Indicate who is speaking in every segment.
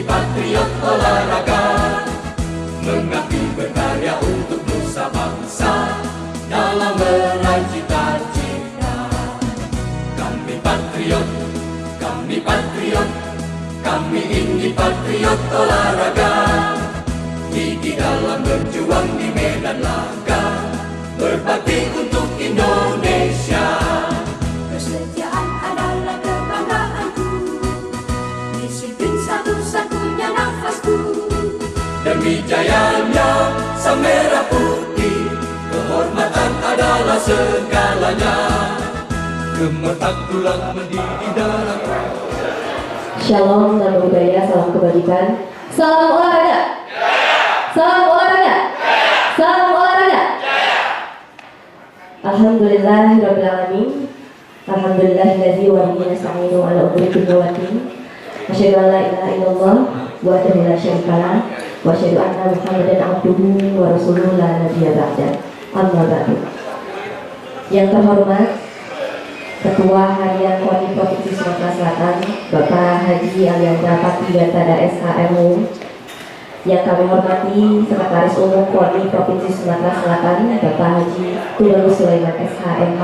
Speaker 1: patriot olahraga, mengabdi berkarya untuk nusa bangsa dalam meraih cita-cita. Kami patriot, kami patriot, kami ini patriot olahraga, gigi dalam berjuang di medan laga, berbakti untuk Indonesia.
Speaker 2: Kesetiaan adalah kebanggaanku, disiplin satu-satunya nafasku.
Speaker 1: Demi jayanya sang merah putih, kehormatan adalah segalanya. Gemetar tulang mendidih darahku.
Speaker 3: Shalom, nama budaya, salam kebajikan. Salam olahraga. Salam olahraga. Salam olahraga. Alhamdulillahirabbil alamin. Alhamdulillahillazi wa bihi nasta'inu ala umuri dunya waddin. Asyhadu an la ilaha illallah wahdahu la syarika lah wa asyhadu anna Muhammadan abduhu wa rasuluhu la nabiyya ba'da. Amma ba'du. Yang terhormat Ketua Harian KONI Provinsi Sumatera Selatan, Bapak Haji Aliandra Pati Gantada SHMU. Yang kami hormati Sekretaris Umum KONI Provinsi Sumatera Selatan, Bapak Haji Tulanus Sulaiman SHMH.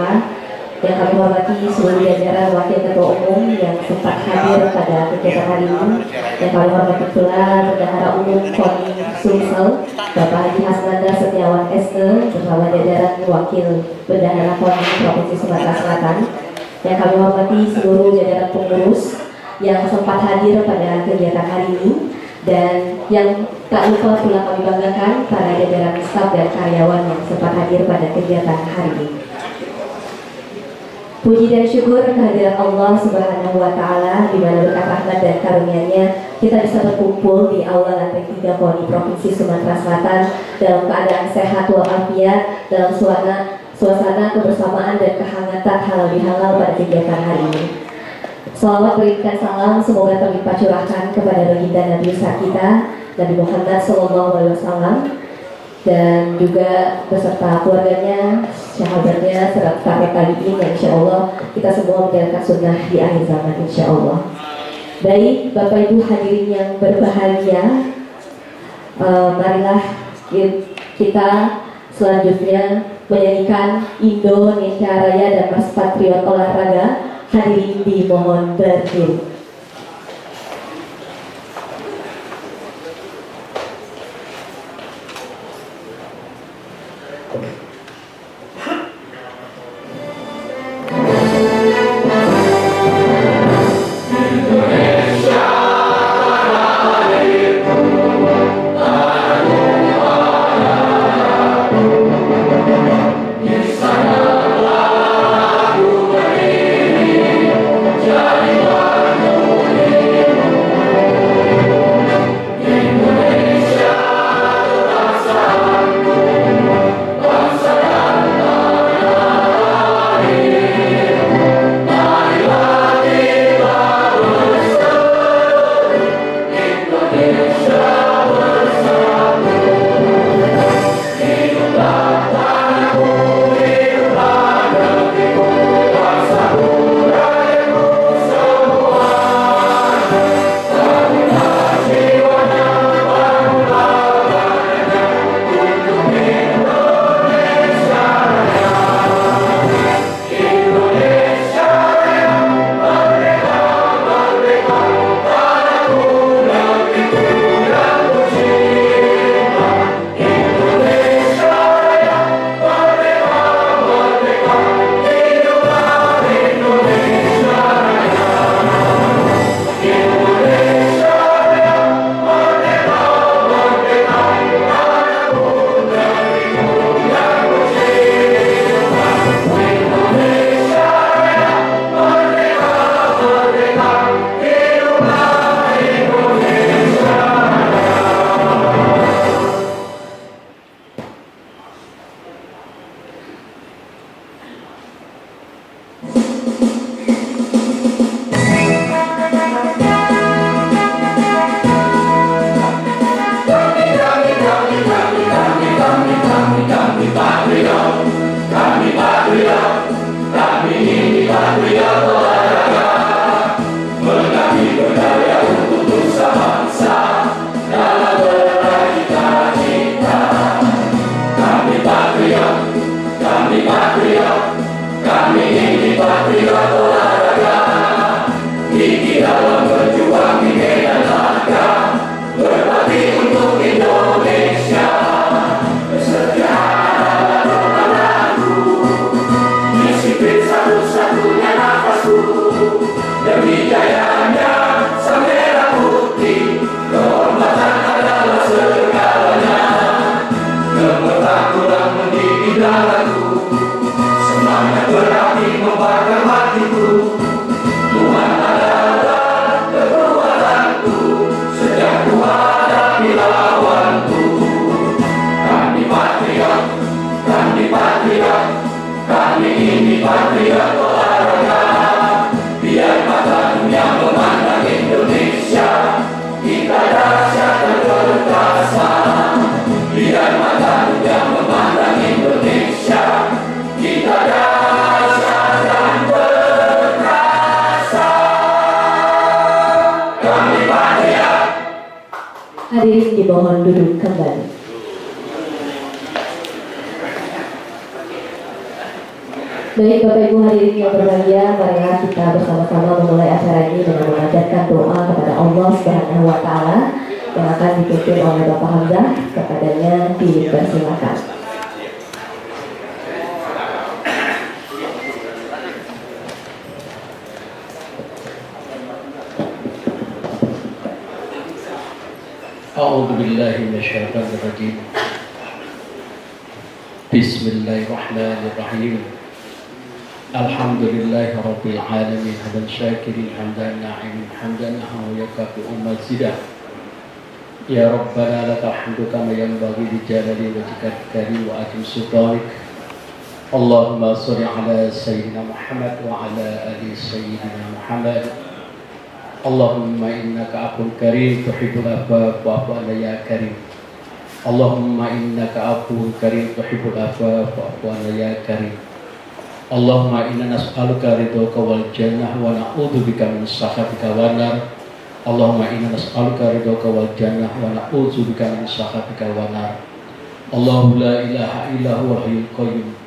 Speaker 3: Yang kami hormati seluruh jajaran Wakil Ketua Umum yang sempat hadir pada kegiatan hari ini. Yang kami hormati pula Bendahara Umum KONI Sumsel, Bapak Haji Hasnanda Setiawan SE bersama jajaran Wakil Bendahara KONI Provinsi Sumatera Selatan. Yang kami hormati seluruh jajaran pengurus yang sempat hadir pada kegiatan hari ini, dan yang tak lupa pula kami banggakan para jajaran staf dan karyawan yang sempat hadir pada kegiatan hari ini. Puji dan syukur kehadirat Allah Subhanahu wa Ta'ala, di mana berkat rahmat dan karunia-Nya kita bisa berkumpul di aula lantai 3 KONI Provinsi Sumatera Selatan dalam keadaan sehat walafiat, dalam suasana kebersamaan dan kehangatan halal bihalal pada kegiatan hari ini. Salawat berikan salam semoga terlimpah curahkan kepada baginda Nabi besar kita, Nabi Muhammad SAW, dan juga beserta keluarganya, sahabatnya, serta tabi'in, yang insya Allah kita semua menjalankan sunnah di akhir zaman insya Allah. Baik, Bapak Ibu hadirin yang berbahagia, marilah kita selanjutnya menyanyikan Indonesia Raya dan Mas Patriot Olahraga. Hadirin dimohon berdiri.
Speaker 1: Jadilah demi jayanya sang merah putih, kehormatan adalah segalanya. Gemetar tulang mendidih darahku, semangat berapi membakar hatiku. Tuhan adalah kekuatanku, sejak ku hadapi lawanku. Kami patriot, kami patriot, kami ini patriot olahraga. Biar mata dunia memandang Indonesia, kita dahsyat dan perkasa. Biar mata dunia memandang Indonesia, kita dahsyat dan perkasa. Kami patriot.
Speaker 3: Hadirin dimohon duduk kembali. Baik Bapak Ibu hadirin yang berbahagia, marilah kita bersama-sama memulai acara ini dengan memanjatkan doa kepada Allah Subhanahu wa Ta'ala yang akan dipimpin oleh Bapak Hamzah. Kepadanya dipersilakan.
Speaker 4: A'udzu billahi minasyaitonir rajim. Bismillahirrahmanirrahim. Alhamdulillahi rabbil alamin, hamdan syakirin, hamdan na'imin, hamdan wa yakafi'u mazidah. Ya Rabbana lakal hamdu kama yanbaghi li jalali wajhikal karim wa azim sultanik. Allahumma shalli ala sayyidina Muhammad wa ala ali sayyidina Muhammad. Allahumma innaka afun karim tuhibbul afwa fa'fu anna ya karim. Allahumma innaka afun karim tuhibbul afwa fa'fu anna ya karim. Allahumma inna nas'aluka ridhaka wal jannah wa na'udzubika min sakhatika wan nar. Allahumma inna nas'aluka ridhaka wal jannah wa na'udzubika min sakhatika wan nar. Allahu la ilaha illa huwal hayyul qayyum,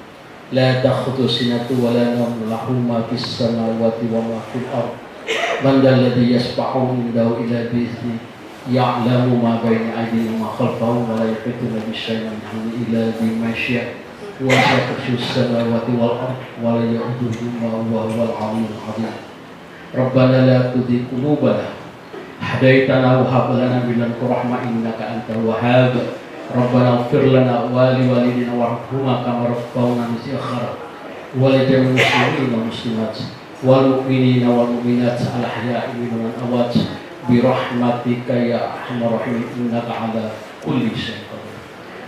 Speaker 4: la ta'khudhuhu sinatun wa la nawm, lahu ma fis samawati wa ma fil ardh. Man dhal ladzi yashfa'u 'indahu illa bi'idznihi, ya'lamu ma baina aydihim wa ma khalfahum wa la yuhituna bi syai'in min ilmihi illa bima syaa'. Wasi'a kursiyuhus samawati wal ardh wa la ya'uduhu ma huwal 'aliyyul 'azim. Rabbana la tuzigh qulubana hadaitana wa hab lana min ladunka rahmah innaka antal wahhab. Rabbana ighfir lana wa li walidina warhamhuma kama rabbauna shighara. Wa li jami'il muslimin wal muslimat wal mu'minina wal mu'minat al ahya'i minhum wal amwat bi rahmatika ya arhamar rahimin innaka 'ala kulli syai'in qadir.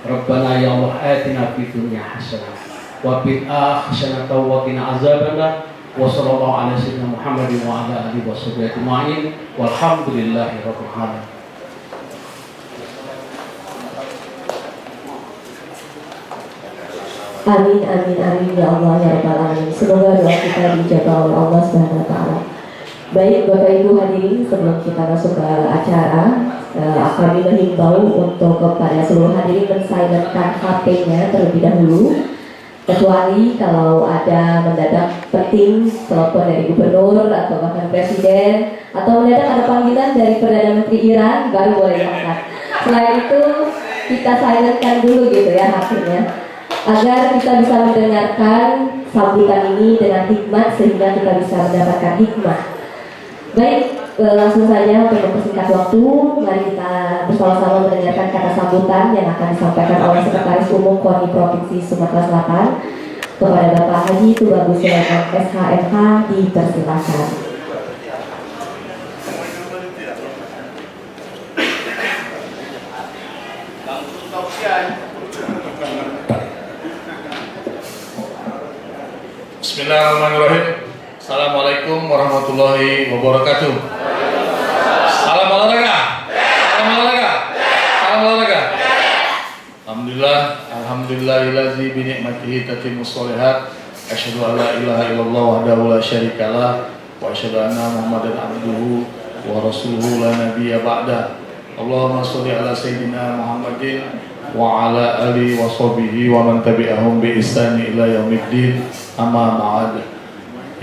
Speaker 4: Rabbana ya Allah atina fid dunya hasanah wa fil akhirati hasanah wa qina azabannar. Wa sallallahu ala sayyidina Muhammadin wa ala alihi wa sahbihi ajma'in walhamdulillahi rabbil alamin.
Speaker 3: Amin, amin, amin ya Allah ya Rabbal alamin. Semoga doa kita dijabah oleh Allah Subhanahu wa Ta'ala. Baik Bapak Ibu hadirin, sebelum kita masuk ke acara, kami menghimbau untuk kepada seluruh hadirin mensilentkan HP-nya terlebih dahulu, kecuali kalau ada mendadak penting telepon dari gubernur atau bahkan presiden, atau mendadak ada panggilan dari Perdana Menteri Iran, baru boleh diangkat. Selain itu kita silentkan dulu gitu ya HP-nya, agar kita bisa mendengarkan sambutan ini dengan hikmat sehingga kita bisa mendapatkan hikmah. Baik, langsung saja untuk mempersingkat waktu, mari kita bersama-sama mendengarkan kata sambutan yang akan disampaikan oleh Sekretaris Umum KONI Provinsi Sumatera Selatan kepada Bapak Haji Tubagus Sulaiman SHMH, dipersilakan.
Speaker 5: Bismillahirrahmanirrahim. Assalamualaikum warahmatullahi wabarakatuh. Salam olahraga. Salam olahraga. Salam olahraga. Alhamdulillahillazi bi ni'matihi tatimmus shalihat. Asyhadu an la ilaha illallah wahdahu la syarikalah wa asyhadu anna Muhammadan abduhu wa rasuluhu la nabiyya ba'da. Allahumma shalli ala sayyidina Muhammadin wa ala alihi wa sahbihi wa man tabi'ahum bi ihsani ila yaumiddin. Amma ba'd.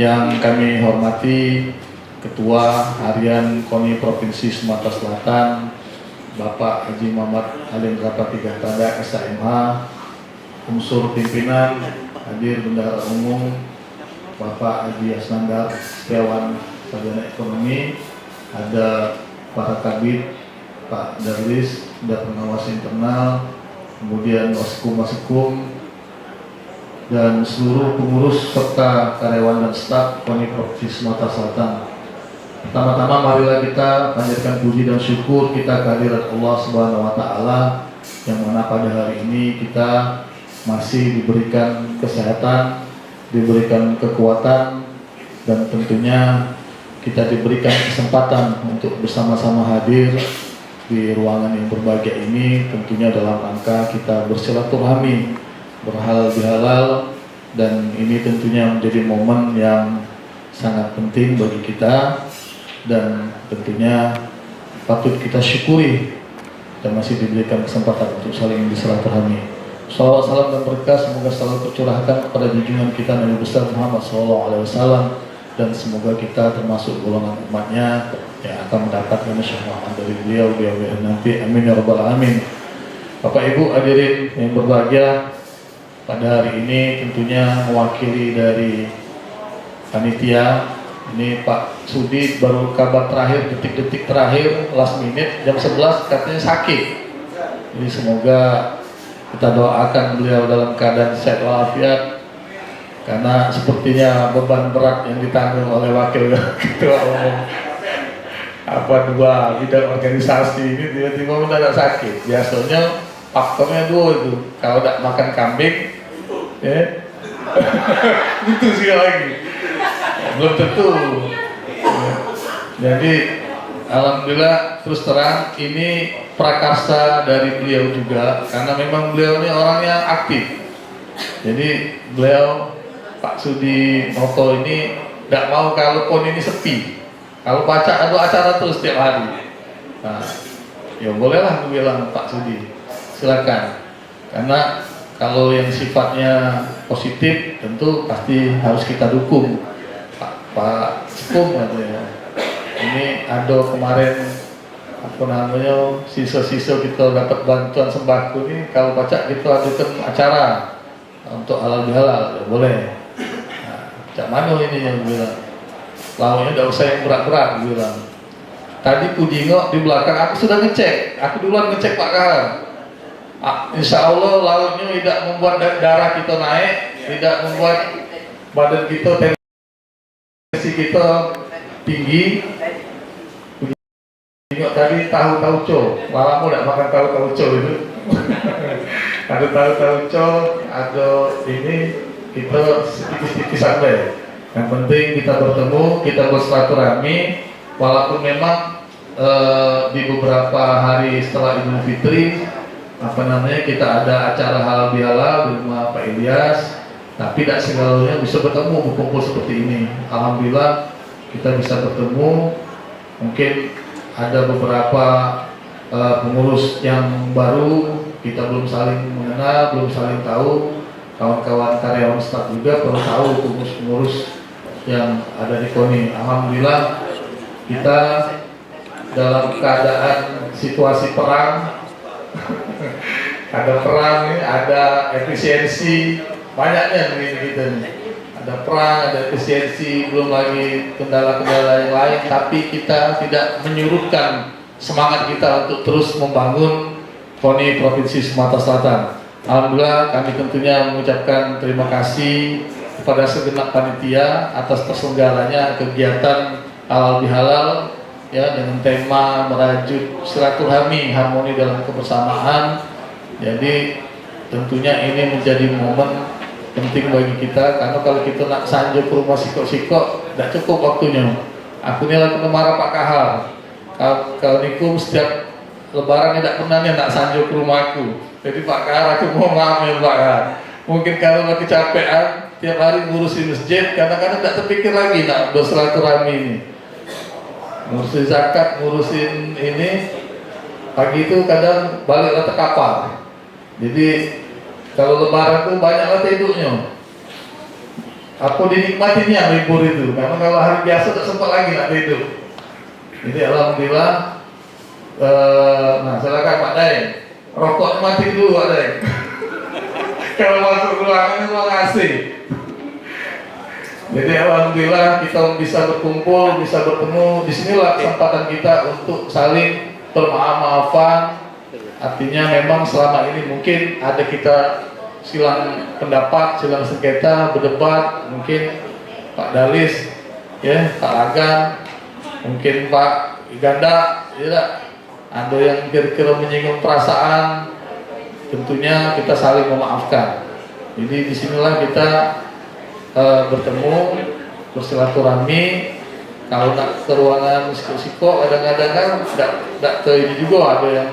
Speaker 5: Yang kami hormati Ketua Harian KONI Provinsi Sumatera Selatan Bapak Haji Muhammad Halim Rapatiga Tanda SHMH, unsur pimpinan, hadir bendahara umum Bapak Haji Asnandar Setiawan Sarjana Ekonomi, ada para kabid, Pak Darwis, ada pengawas internal, kemudian Waskum, dan seluruh pengurus serta karyawan dan staf KONI Provinsi Sumatera Selatan. Pertama-tama marilah kita panjatkan puji dan syukur kita kehadirat Allah Subhanahu wa taala yang mana pada hari ini kita masih diberikan kesehatan, diberikan kekuatan, dan tentunya kita diberikan kesempatan untuk bersama-sama hadir di ruangan yang berbahagia ini, tentunya dalam rangka kita bersilaturahmi, berhalal bihalal, dan ini tentunya menjadi momen yang sangat penting bagi kita dan tentunya patut kita syukuri dan masih diberikan kesempatan untuk saling bersilaturahmi. Salawat, salam, dan berkah semoga selalu tercurahkan kepada junjungan kita Nabi besar Muhammad SAW, dan semoga kita termasuk golongan umatnya yang akan mendapatkan syafaat dari beliau nanti. Amin ya rabbal alamin. Bapak Ibu hadirin yang berbahagia, pada hari ini tentunya mewakili dari panitia ini Pak Sudi, baru kabar terakhir, detik-detik terakhir, last minute jam 11 katanya sakit. Jadi semoga kita doakan beliau dalam keadaan sehat walafiat, karena sepertinya beban berat yang ditanggung oleh wakil ketua umum dua bidang organisasi ini tiba-tiba mendadak sakit. Biasanya faktornya dua itu, kalau tidak makan kambing ya itu sih lagi belum tentu ya. Jadi alhamdulillah terus terang ini prakarsa dari beliau juga, karena memang beliau ini orangnya aktif. Jadi beliau Pak Sudi Noto ini tidak mau kalau PON ini sepi, kalau baca ada acara terus setiap hari. Nah, ya bolehlah gue bilang Pak Sudi, silakan. Karena kalau yang sifatnya positif tentu pasti harus kita dukung. Pak Skum katanya. Ini ada kemarin sisa-sisa kita dapat bantuan sembako ini, kalau baca kita adakan acara untuk halal bihalal, ya boleh. Cak Mano ini yang bilang, lawannya tidak usah yang berat-berat bilang. Tadi ku jingok di belakang, aku sudah ngecek, aku duluan ngecek Pak Kahar. Insya Allah lawannya tidak membuat darah kita naik, tidak membuat badan kita, tensi kita tinggi. Jingok tadi tahu tauco, lalamu tidak makan tahu tauco itu. Ada tahu tauco, ada ini. Kita sedikit-sedikit sampai. Yang penting kita bertemu, kita bersilaturahmi, walaupun memang di beberapa hari setelah Idul Fitri, kita ada acara halal bihalal di rumah Pak Ilyas, tapi tidak segalanya bisa bertemu berkumpul seperti ini. Alhamdulillah kita bisa bertemu. Mungkin ada beberapa pengurus yang baru, kita belum saling mengenal, belum saling tahu. Kawan-kawan karyawan staf juga perlu tahu pengurus-pengurus yang ada di KONI. Alhamdulillah kita dalam keadaan situasi perang ada perang, ada efisiensi, banyaknya begini kita nih. Ada perang, ada efisiensi, belum lagi kendala-kendala yang lain, tapi kita tidak menyurutkan semangat kita untuk terus membangun KONI Provinsi Sumatera Selatan. Alhamdulillah kami tentunya mengucapkan terima kasih kepada segenap panitia atas terselenggaranya kegiatan halal bihalal ya, dengan tema merajuk silaturahmi harmoni dalam kebersamaan. Jadi tentunya ini menjadi momen penting bagi kita, karena kalau kita nak sanjo ke rumah sikok-sikok tidak cukup waktunya. Aku ini lagi marah Pak Kahar, kalau nikum setiap lebaran tidak pernah nih nak sanjo ke rumahku. Jadi Pak Kahar, aku mau ngambil Pak Kahar. Mungkin kalau lagi capean tiap hari ngurusin masjid, kadang-kadang tidak terpikir lagi nak bersilaturahmi ini. Ngurusin zakat, ngurusin ini, pagi itu kadang balik ke kapal. Jadi kalau lebaran itu banyaklah tidurnya. Aku dinikmatinya libur itu, karena kalau hari biasa tak sempat lagi nak tidur. Jadi alhamdulillah. Nah silakan Pak Daeng, rokok mati dulu Pak Daeng. Kalau masuk ruangan itu ngasih. Jadi alhamdulillah kita bisa berkumpul, bisa bertemu. Disinilah kesempatan kita untuk saling bermaaf-maafan. Artinya memang selama ini mungkin ada kita silang pendapat, silang sengketa, berdebat. Mungkin Pak Dalis, ya, Pak Lagan, mungkin Pak Ganda, ya, ada yang kira-kira menyinggung perasaan. Tentunya kita saling memaafkan. Jadi disinilah kita bertemu, bersilaturahmi. Kalau nak ke ruangan siko-siko, kadang-kadang kan tidak ini juga ada yang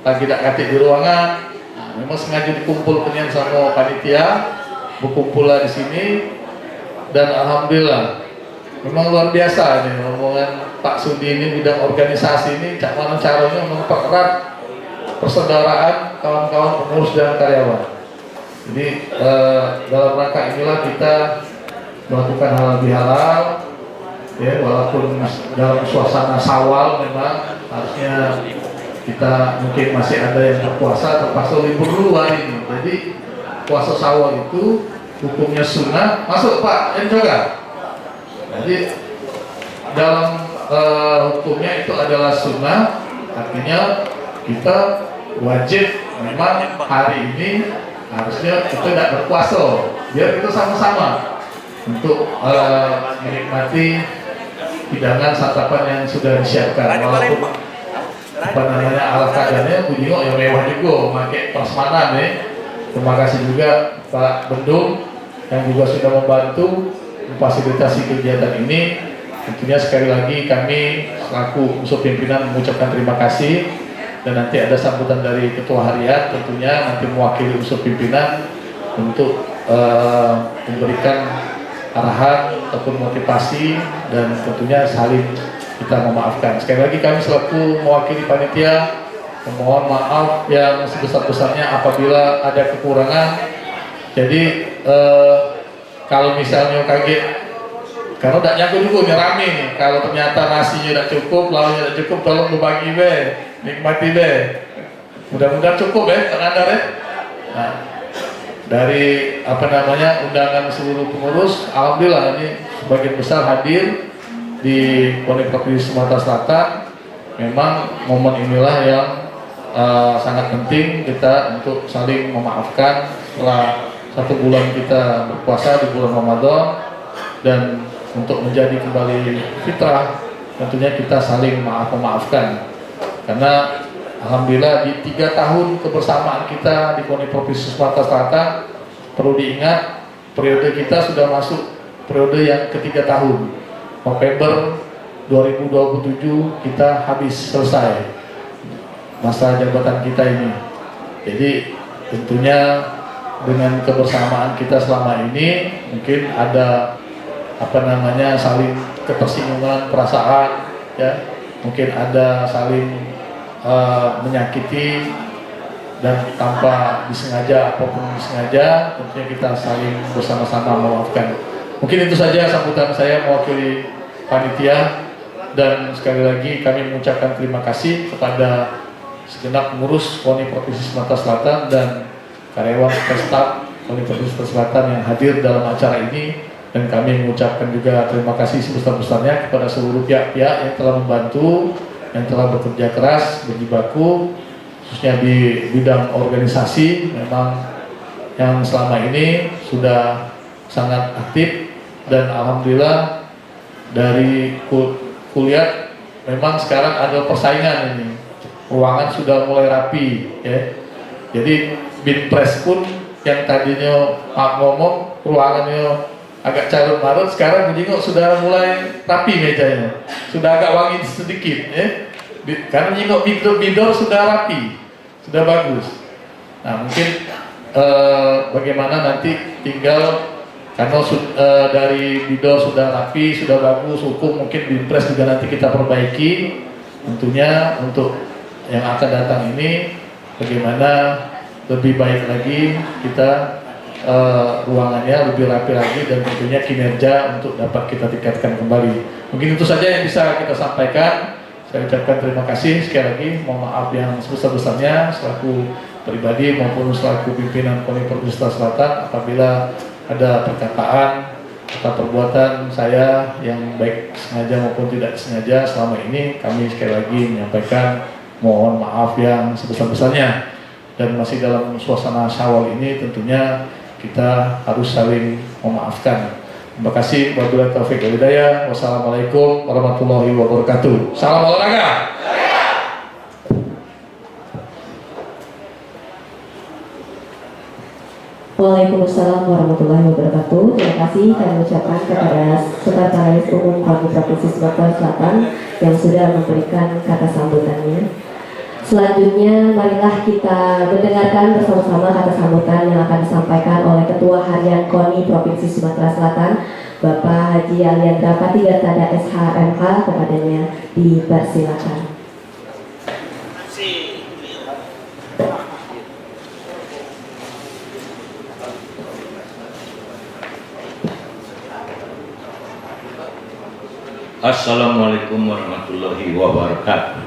Speaker 5: lagi tidak katik di ruangan. Nah, memang sengaja dikumpulkan sama panitia, berkumpullah di sini, dan alhamdulillah memang luar biasa nih omongan Pak Sudi ini bidang organisasi ini, cak mana caranya mempererat persaudaraan kawan-kawan pengurus dan karyawan. Jadi dalam rangka inilah kita melakukan hal lebih halal, ya, walaupun dalam suasana Syawal memang harusnya kita mungkin masih ada yang berpuasa, terpaksa libur dulu hari ini. Jadi puasa Syawal itu hukumnya sunnah, masuk Pak juga. Jadi dalam hukumnya itu adalah sunnah, artinya kita wajib memang hari ini harusnya kita tidak berpuasa, biar kita sama-sama untuk menikmati hidangan santapan yang sudah disiapkan. Walaupun apa namanya ala kadarnya bunyi kok yang mewah juga, pakai prasmanan ya. Terima kasih juga Pak Bendung yang juga sudah membantu memfasilitasi kegiatan ini. Tentunya sekali lagi kami selaku unsur pimpinan mengucapkan terima kasih, dan nanti ada sambutan dari Ketua Harian tentunya nanti mewakili unsur pimpinan untuk memberikan arahan ataupun motivasi, dan tentunya saling kita memaafkan. Sekali lagi kami selaku mewakili panitia memohon maaf yang sebesar-besarnya apabila ada kekurangan. Jadi kalau misalnya kaget karena tidak nyangkut juga nih rame nih, kalau ternyata nasinya tidak cukup, lauknya tidak cukup, tolong berbagi be, nikmati be. Mudah-mudahan cukup ya, terandar ya. Nah, dari apa namanya undangan seluruh pengurus, alhamdulillah ini sebagian besar hadir di KONI Provinsi Sumatera Selatan. Memang momen inilah yang sangat penting kita untuk saling memaafkan setelah 1 bulan kita berpuasa di bulan Ramadan, dan untuk menjadi kembali fitrah tentunya kita saling memaafkan. Karena alhamdulillah di 3 tahun kebersamaan kita di KONI Provinsi Sumatera Selatan, perlu diingat periode kita sudah masuk periode yang ke-3 tahun. November 2027 kita habis selesai masa jabatan kita ini. Jadi tentunya dengan kebersamaan kita selama ini mungkin ada apa namanya saling ketersinggungan perasaan, ya, mungkin ada saling menyakiti, dan tanpa disengaja apapun disengaja tentunya kita saling bersama-sama memaafkan. Mungkin itu saja sambutan saya mewakili panitia, dan sekali lagi kami mengucapkan terima kasih kepada segenap pengurus KONI Provinsi Sumatera Selatan dan karyawan staf KONI Provinsi Sumatera Selatan yang hadir dalam acara ini, dan kami mengucapkan juga terima kasih sebesar-besarnya kepada seluruh pihak-pihak yang telah membantu, yang telah bekerja keras, berjibaku, khususnya di bidang organisasi. Memang yang selama ini sudah sangat aktif, dan alhamdulillah dari kuliah memang sekarang ada persaingan ini. Ruangan sudah mulai rapi, ya. Jadi Binpres pun yang tadinya ngomong ruangannya agak carut marut, sekarang begini sudah mulai rapi mejanya, sudah agak wangi sedikit, ya. Karena nyingok bidor sudah rapi, sudah bagus. Nah mungkin bagaimana nanti tinggal karena dari bidor sudah rapi, sudah bagus, hukum mungkin Binpres juga nanti kita perbaiki. Tentunya untuk yang akan datang ini bagaimana lebih baik lagi kita ruangannya lebih rapi lagi, dan tentunya kinerja untuk dapat kita tingkatkan kembali. Mungkin itu saja yang bisa kita sampaikan. Saya ucapkan terima kasih sekali lagi, mohon maaf yang sebesar-besarnya selaku pribadi maupun selaku pimpinan KONI Provinsi Selatan apabila ada perkataan atas perbuatan saya yang baik sengaja maupun tidak sengaja selama ini. Kami sekali lagi menyampaikan mohon maaf yang sebesar-besarnya. Dan masih dalam suasana Syawal ini tentunya kita harus saling memaafkan. Terima kasih. Wabillahi taufiq wal hidayah. Wassalamualaikum warahmatullahi wabarakatuh. Salam olahraga.
Speaker 3: Waalaikumsalam warahmatullahi wabarakatuh. Terima kasih kami ucapkan kepada Sekretaris Umum KONI Provinsi Sumatera Selatan yang sudah memberikan kata sambutannya. Selanjutnya, marilah kita mendengarkan bersama-sama kata sambutan yang akan disampaikan oleh Ketua Harian KONI Provinsi Sumatera Selatan, Bapak Haji Aliandra Patigatada SHMH. Kepadanya dipersilakan.
Speaker 1: Assalamualaikum warahmatullahi wabarakatuh.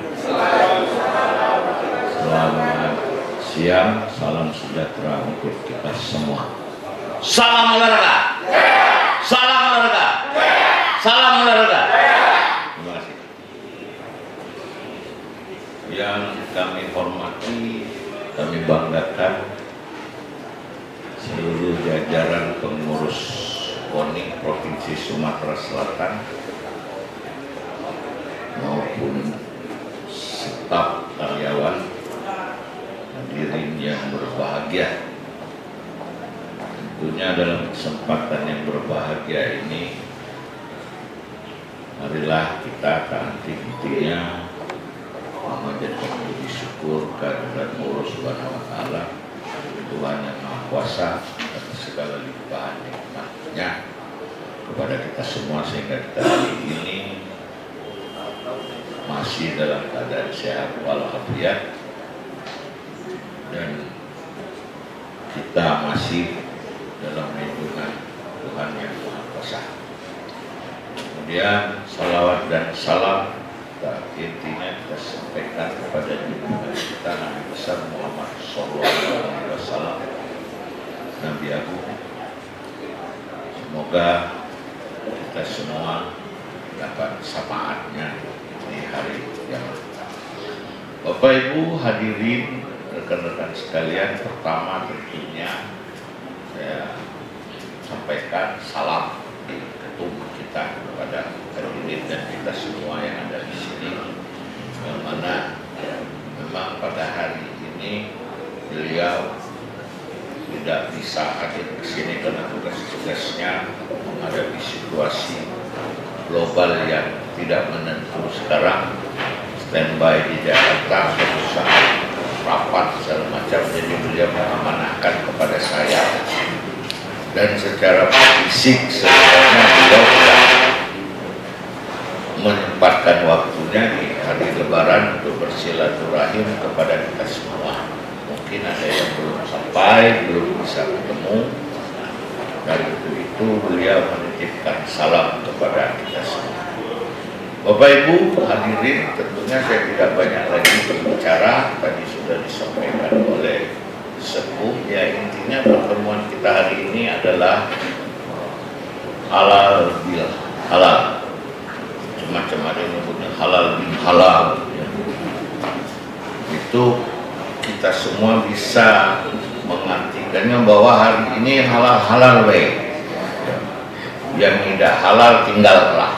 Speaker 1: Selamat siang, salam sejahtera untuk kita semua. Salam olahraga. Salam olahraga. Salam olahraga. Terima kasih. Yang kami hormati, kami banggakan seluruh jajaran pengurus KONI Provinsi Sumatera Selatan maupun staf karyawan, hadirin yang berbahagia. Tentunya dalam kesempatan yang berbahagia ini, marilah kita henti-hentinya memanjatkan puji syukur kehadirat Allah Subhanahu wa Ta'ala, Tuhan yang Maha Kuasa atas segala limpahan nikmat-Nya kepada kita semua, sehingga kita hari ini masih dalam keadaan sehat walafiat dan kita masih dalam lindungan Tuhan yang Maha Kuasa. Kemudian salawat dan salam intinya kita sampaikan kepada junjungan kita Nabi besar Muhammad SAW, Nabi Agung. Semoga kita semua dapat syafaatnya di hari yang Bapak Ibu hadirin, rekan-rekan sekalian, pertama tentunya saya sampaikan salam di ketum kita kepada hadirin dan kita semua yang ada di sini, yang mana memang pada hari ini beliau tidak bisa hadir ke sini karena tugas-tugasnya menghadapi situasi global yang tidak menentu sekarang, standby di Jakarta, suatu saat rapat segala macam, jadi beliau mengamanahkan kepada saya, dan secara fisik sebenarnya beliau sudah menyempatkan waktunya di hari Lebaran untuk bersilaturahim kepada kita semua. Mungkin ada yang belum sampai, belum bisa ketemu, dan itu beliau menitipkan salam kepada kita semua. Bapak Ibu hadirin, tentunya saya tidak banyak lagi berbicara, tadi sudah disampaikan oleh sepuh. Ya, intinya pertemuan kita hari ini adalah halal bil halal, macam ada yang menyebutnya halal bil halal ya. Itu kita semua bisa mengartikannya bahwa hari ini halal baik, yang tidak halal tinggallah.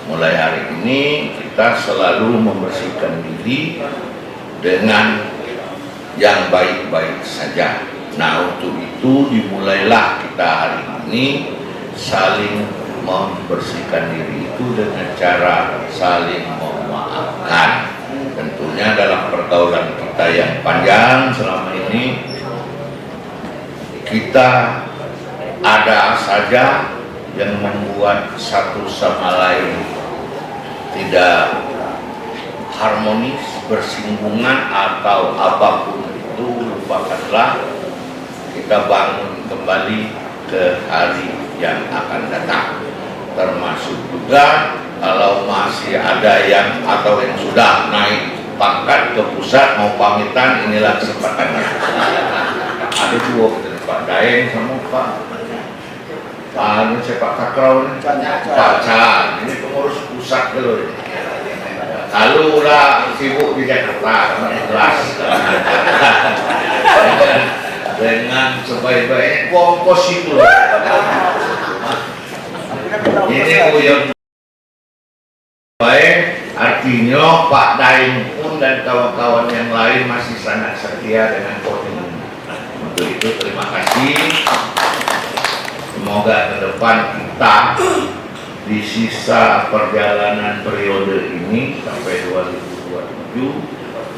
Speaker 1: Mulai hari ini kita selalu membersihkan diri dengan yang baik-baik saja. Nah, untuk itu dimulailah kita hari ini saling membersihkan diri itu dengan cara saling memaafkan. Tentunya dalam pergaulan kita yang panjang selama ini, kita ada saja yang membuat satu sama lain tidak harmonis, bersinggungan atau apapun itu, lupakanlah. Kita bangun kembali ke hari yang akan datang. Termasuk juga kalau masih ada yang atau yang sudah naik pangkat ke pusat mau pamitan, inilah kesempatannya. Ada dua Pak Daeng sama Pak sepak takraw ini Pak Chan, ini pengurus pusat dulu ini. Kalau udah sibuk di Jakarta, ikhlas dengan sebaik-baiknya kompos itu. Ini yang baik, artinya Pak Daim pun dan kawan-kawan yang lain masih sangat setia dengan komitmen. Untuk itu terima kasih. Semoga ke depan kita di sisa perjalanan periode ini sampai 2027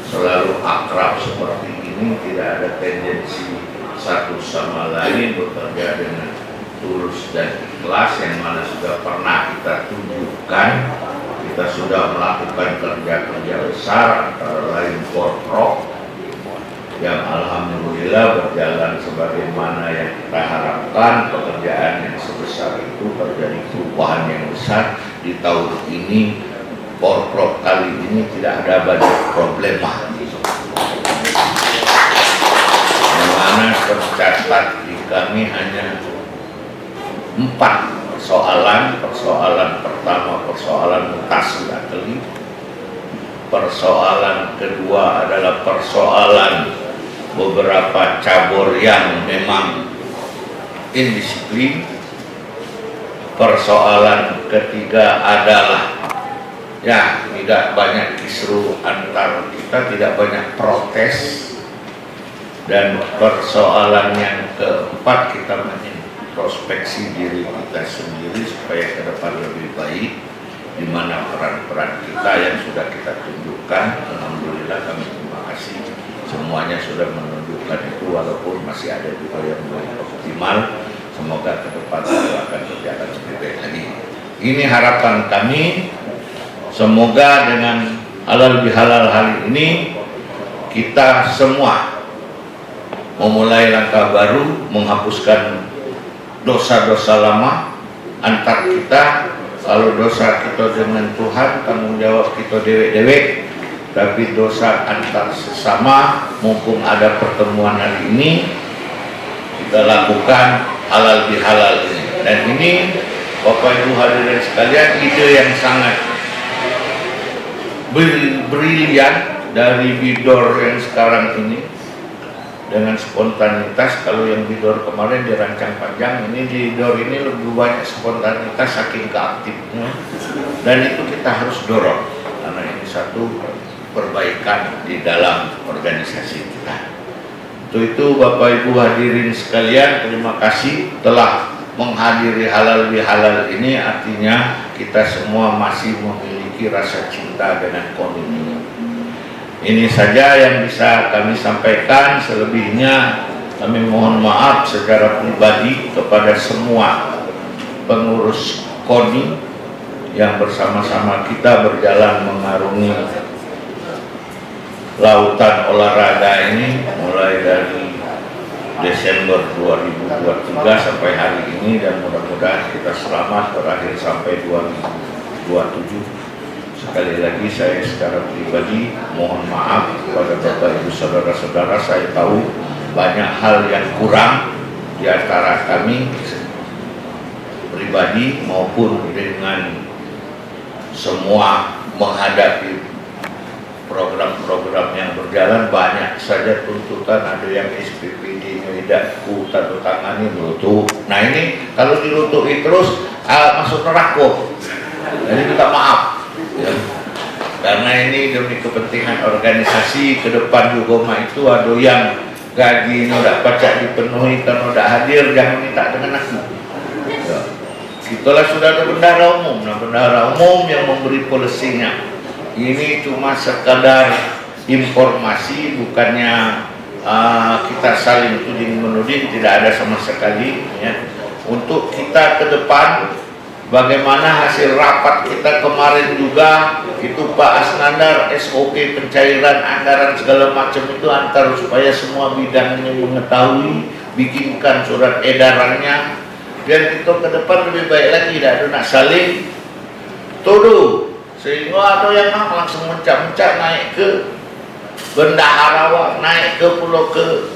Speaker 1: selalu akrab seperti ini, tidak ada tendensi satu sama lain bekerja dengan tulus dan ikhlas yang mana sudah pernah kita tunjukkan. Kita sudah melakukan kerja-kerja besar antara lain Porprov yang alhamdulillah berjalan sebagaimana yang kita harapkan. Pekerjaan yang sebesar itu terjadi perubahan yang besar di tahun ini. Porprov kali ini tidak ada banyak problema, yang mana tercatat di kami hanya 4 persoalan. Persoalan pertama persoalan mutasi atlet, persoalan kedua adalah persoalan beberapa cabur yang memang indisiplin, persoalan ketiga adalah ya tidak banyak kisru antar kita, tidak banyak protes, dan persoalan yang keempat kita introspeksi diri kita sendiri supaya ke depan lebih baik, di mana peran-peran kita yang sudah kita tunjukkan. Alhamdulillah kami terima kasih semuanya sudah menunjukkan itu, walaupun masih ada juga yang belum optimal. Semoga ke depan akan berjalan lebih baik lagi. Ini harapan kami. Semoga dengan halal bihalal hari ini kita semua memulai langkah baru, menghapuskan dosa-dosa lama antar kita. Kalau dosa kita dengan Tuhan, tanggung jawab kita dewek-dewek, tapi dosa antar sesama, mumpung ada pertemuan hari ini, kita lakukan halal bihalal ini. Dan ini Bapak Ibu hadirin sekalian, ide yang sangat brilian dari Bidor yang sekarang ini, dengan spontanitas. Kalau yang Bidor kemarin dirancang panjang, ini Bidor ini lebih banyak spontanitas saking keaktifnya, dan itu kita harus dorong karena ini satu perbaikan di dalam organisasi kita. Untuk itu Bapak Ibu hadirin sekalian, terima kasih telah menghadiri halal bihalal ini. Artinya kita semua masih memiliki rasa cinta dengan komitmen. Ini saja yang bisa kami sampaikan. Selebihnya kami mohon maaf secara pribadi kepada semua pengurus KONI yang bersama-sama kita berjalan mengarungi lautan olahraga ini mulai dari Desember 2023 sampai hari ini, dan mudah-mudahan kita selamat berakhir sampai 2027. Sekali lagi saya secara pribadi mohon maaf kepada Bapak Ibu saudara-saudara. Saya tahu banyak hal yang kurang di antara kami pribadi maupun dengan semua menghadapi program-program yang berjalan. Banyak saja tuntutan, ada yang SPPD-nya tidak ku tanda tangani melutuk. Nah ini kalau dilutuki terus masuk neraka. Jadi minta maaf. Ya. Karena ini demi kepentingan organisasi ke depan juga itu ada yang gaji udah pacak dipenuhi kan udah hadir, jangan minta dengan aku. Ya. Itulah sudah ada bendahara umum. Nah bendahara umum yang memberi polisinya. Ini cuma sekadar informasi, bukannya kita saling tuding menuding, tidak ada sama sekali. Ya. Untuk kita ke depan, bagaimana hasil rapat kita kemarin juga itu Pak Asnandar, SOP pencairan anggaran segala macam itu antar supaya semua bidangnya mengetahui, bikinkan surat edarannya, biar kita ke depan lebih baik lagi, tidak ada nak saling tuduh sehingga ada yang langsung mencak-mencak naik ke bendahara, naik ke pulau ke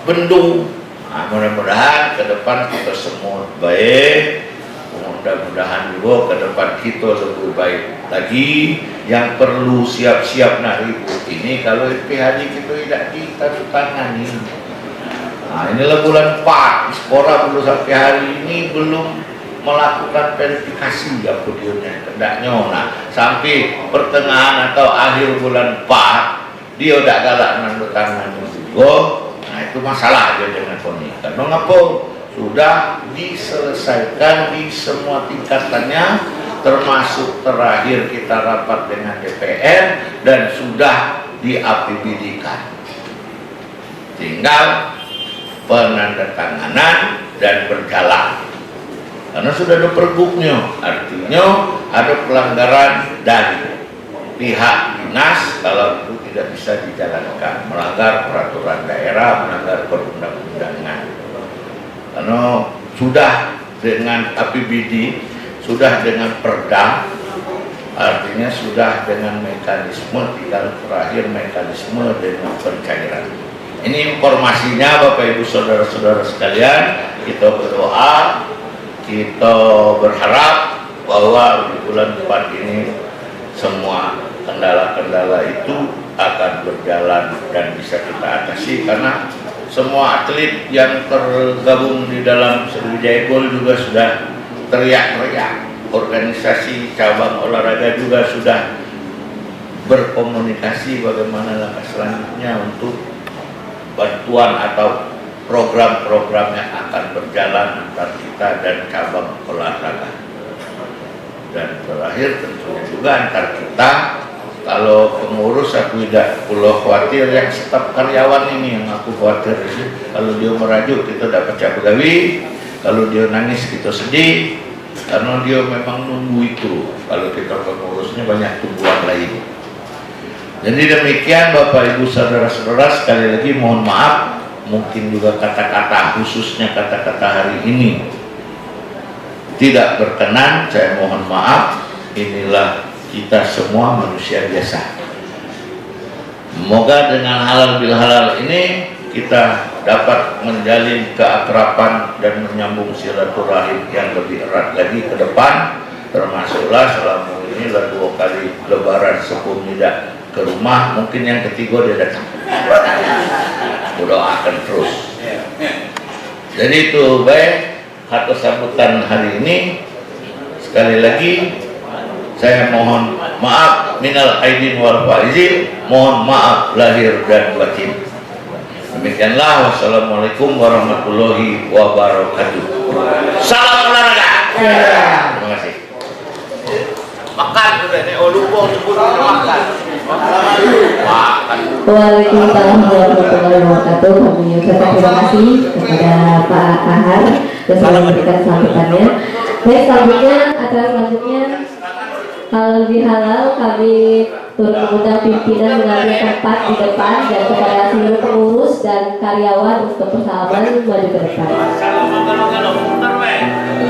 Speaker 1: bendung. Nah, mudah-mudahan ke depan kita semua baik, mudah-mudahan juga ke depan kita lebih baik lagi. Yang perlu siap-siap nak ribut ini kalau PHD kita tidak ditangani. Nah, inilah bulan 4, Dispora belum sampai hari ini belum melakukan verifikasi apa dia kendaknya. Nah, sampai pertengahan atau akhir bulan 4 dia udah galak menandatangani juga. Nah, itu masalah aja dengan Koni. Karena ngapa? Sudah diselesaikan di semua tingkatannya, termasuk terakhir kita rapat dengan DPR dan sudah di-APBD-kan. Tinggal penandatanganan dan berjalan. Karena sudah ada pergubnya, artinya ada pelanggaran dari pihak dinas kalau itu tidak bisa dijalankan, melanggar peraturan daerah, melanggar perundang-undangan. Karena sudah dengan APBD, sudah dengan perda, artinya sudah dengan mekanisme, tinggal terakhir mekanisme dengan pencairan. Ini informasinya Bapak Ibu Saudara-saudara sekalian. Kita berdoa, kita berharap bahwa di bulan 4 ini semua kendala-kendala itu akan berjalan dan bisa kita atasi, karena semua atlet yang tergabung di dalam Sriwijaya Gol juga sudah teriak-teriak. Organisasi cabang olahraga juga sudah berkomunikasi bagaimana langkah selanjutnya untuk bantuan atau program-program yang akan berjalan antara kita dan cabang olahraga. Dan terakhir tentunya juga antar kita, kalau pengurus aku tidak perlu khawatir, yang staf karyawan ini yang aku khawatir. Kalau dia merajuk kita dapat cabegawi, kalau dia nangis kita sedih, karena dia memang nunggu itu. Kalau kita pengurusnya banyak tumbuhan lain. Jadi demikian Bapak Ibu Saudara-saudara, sekali lagi mohon maaf, mungkin juga kata-kata, khususnya kata-kata hari ini tidak berkenan, saya mohon maaf. Inilah kita semua manusia biasa. Semoga dengan halal bil halal ini kita dapat menjalin keakraban dan menyambung silaturahim yang lebih erat lagi ke depan. Termasuklah selama ini 2 kali lebaran sebelum tidak ke rumah, mungkin yang ketiga dia datang. Doakan terus. Jadi itu baik atas sambutan hari ini. Sekali lagi saya mohon maaf minal aidin wal faizin, mohon maaf lahir dan batin. Demikianlah, wassalamualaikum warahmatullahi wabarakatuh. Salam olahraga. Terima kasih. Makan sudah nih, lupa sebut makan.
Speaker 3: Waalaikumsalam warahmatullahi wabarakatuh. Kami ucapkan terima kasih kepada Pak Kahar yang sudah memberikan sambutannya. Baik, selanjutnya acara selanjutnya halal bihalal, kami turut mengundang pimpinan mengambil tempat di depan dan kepada seluruh pengurus dan karyawan untuk bersalaman maju ke depan.
Speaker 6: Sallallahu alaihi wasallam.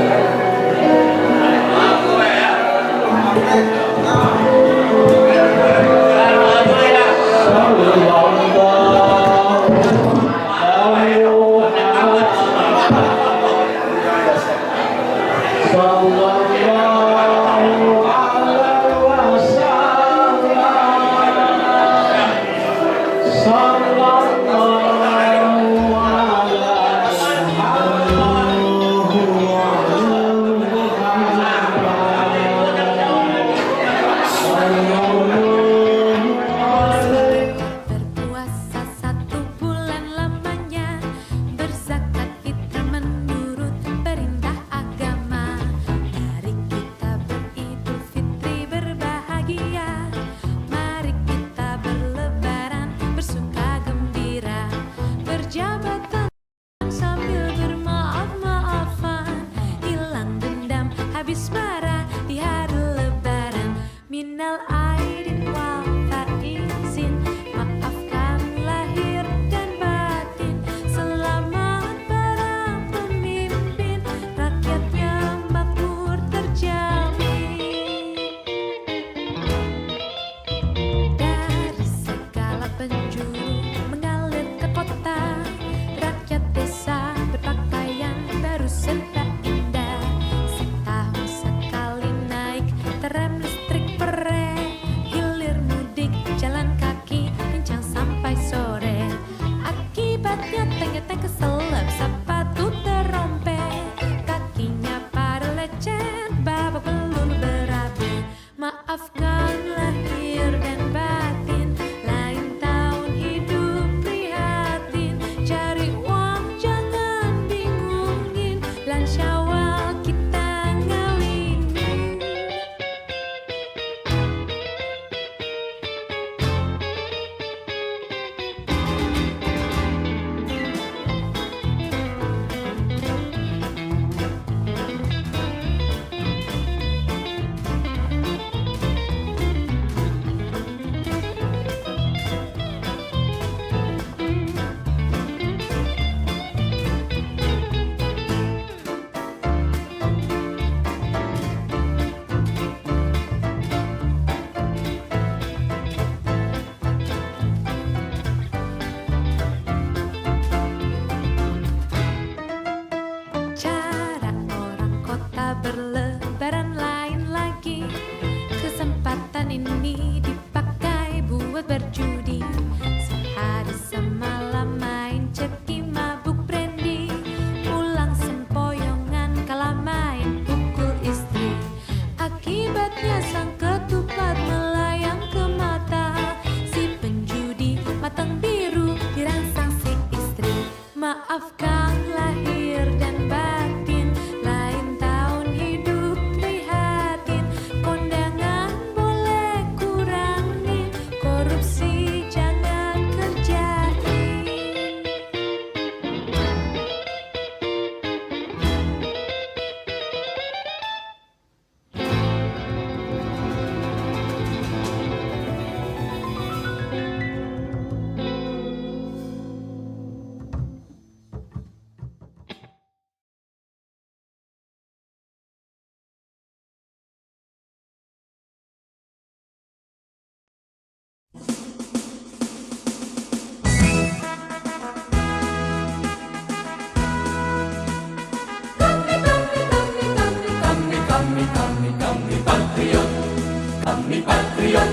Speaker 6: patriot,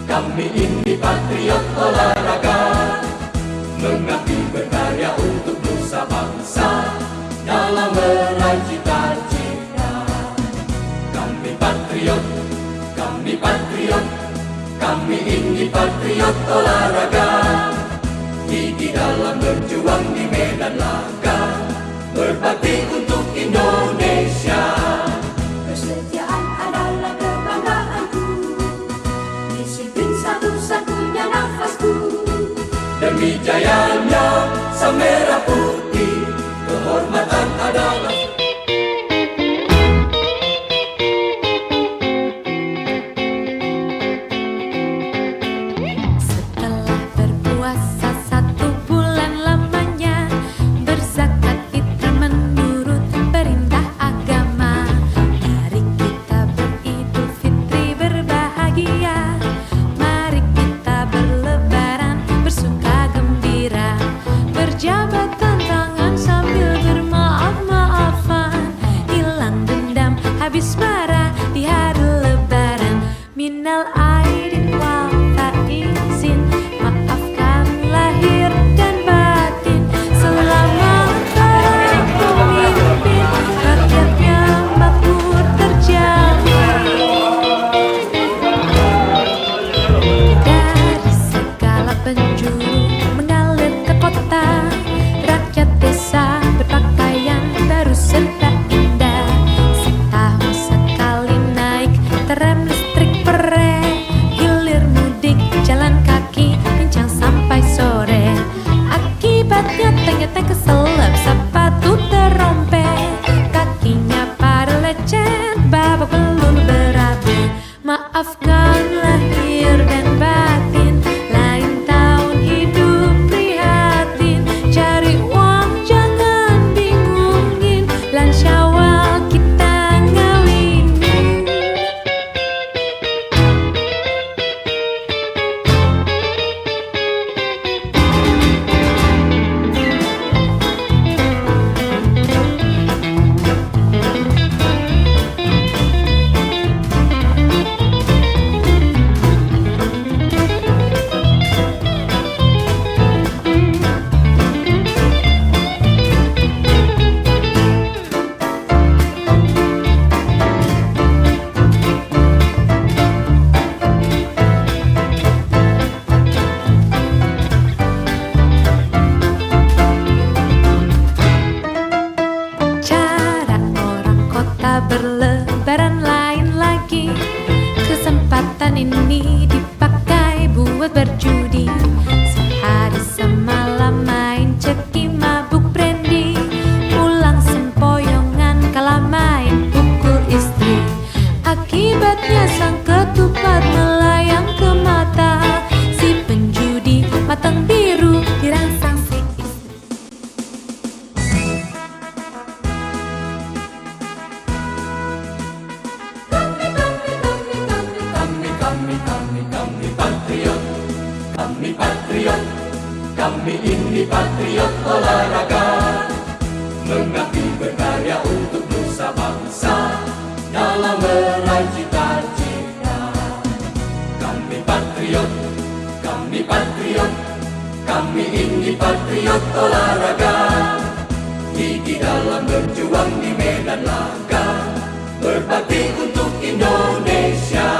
Speaker 6: kami ini patriot olahraga, mengabdi berkarya untuk nusa bangsa dalam meraih cita-cita. Kami patriot, kami patriot, kami ini patriot olahraga, gigi dalam berjuang di medan laga, berbakti untuk Indonesia.
Speaker 2: Kesetiaan adalah kebanggaanku, disiplin satu-satunya nafasku.
Speaker 6: Demi jayanya sang merah putih, kehormatan adalah.
Speaker 7: Setelah berpuasa 1 bulan lamanya, berzakat fitrah menurut perintah agama. Mari kita beridul fitri berbahagia, mari kita berlebaran bersuka gembira, berjabat tangan sambil bermaaf-maafan, hilang dendam habis marah di hari lebaran. Minal aidin wal faizin, maafkan lahir dan batin. Selamat para pemimpin, rakyatnya makmur terjamin. Dari segala penjuru mengalir ke kota, rakyat desa berpakaian baru serta indah. Setahun sekali naik tram listrik pere, hilir mudik jalan kaki kencang sampai sore. Akibatnya ternyata keselip sepatu terompet, kakinya pada lecet babak belum berapi. Maafkan lahir dan batin, lain tahun hidup prihatin, cari uang jangan bingungin, lan Syawal kita ngawinin. Cara orang kota berlebaran lain lagi, kesempatan ini dipakai buat berjudi. Sehari semalam main ceki mabuk brandy, pulang sempoyongan kalah main pukul istri. Akibatnya sang ketupat melayang ke mata, si penjudi matang biru dirangsang si istri.
Speaker 6: Kami patriot, kami patriot, kami ini patriot olahraga, mengabdi berkarya untuk nusa bangsa dalam meraih cita-cita. Kami patriot, kami patriot, kami ini patriot olahraga, gigi dalam berjuang di medan laga, berbakti untuk Indonesia.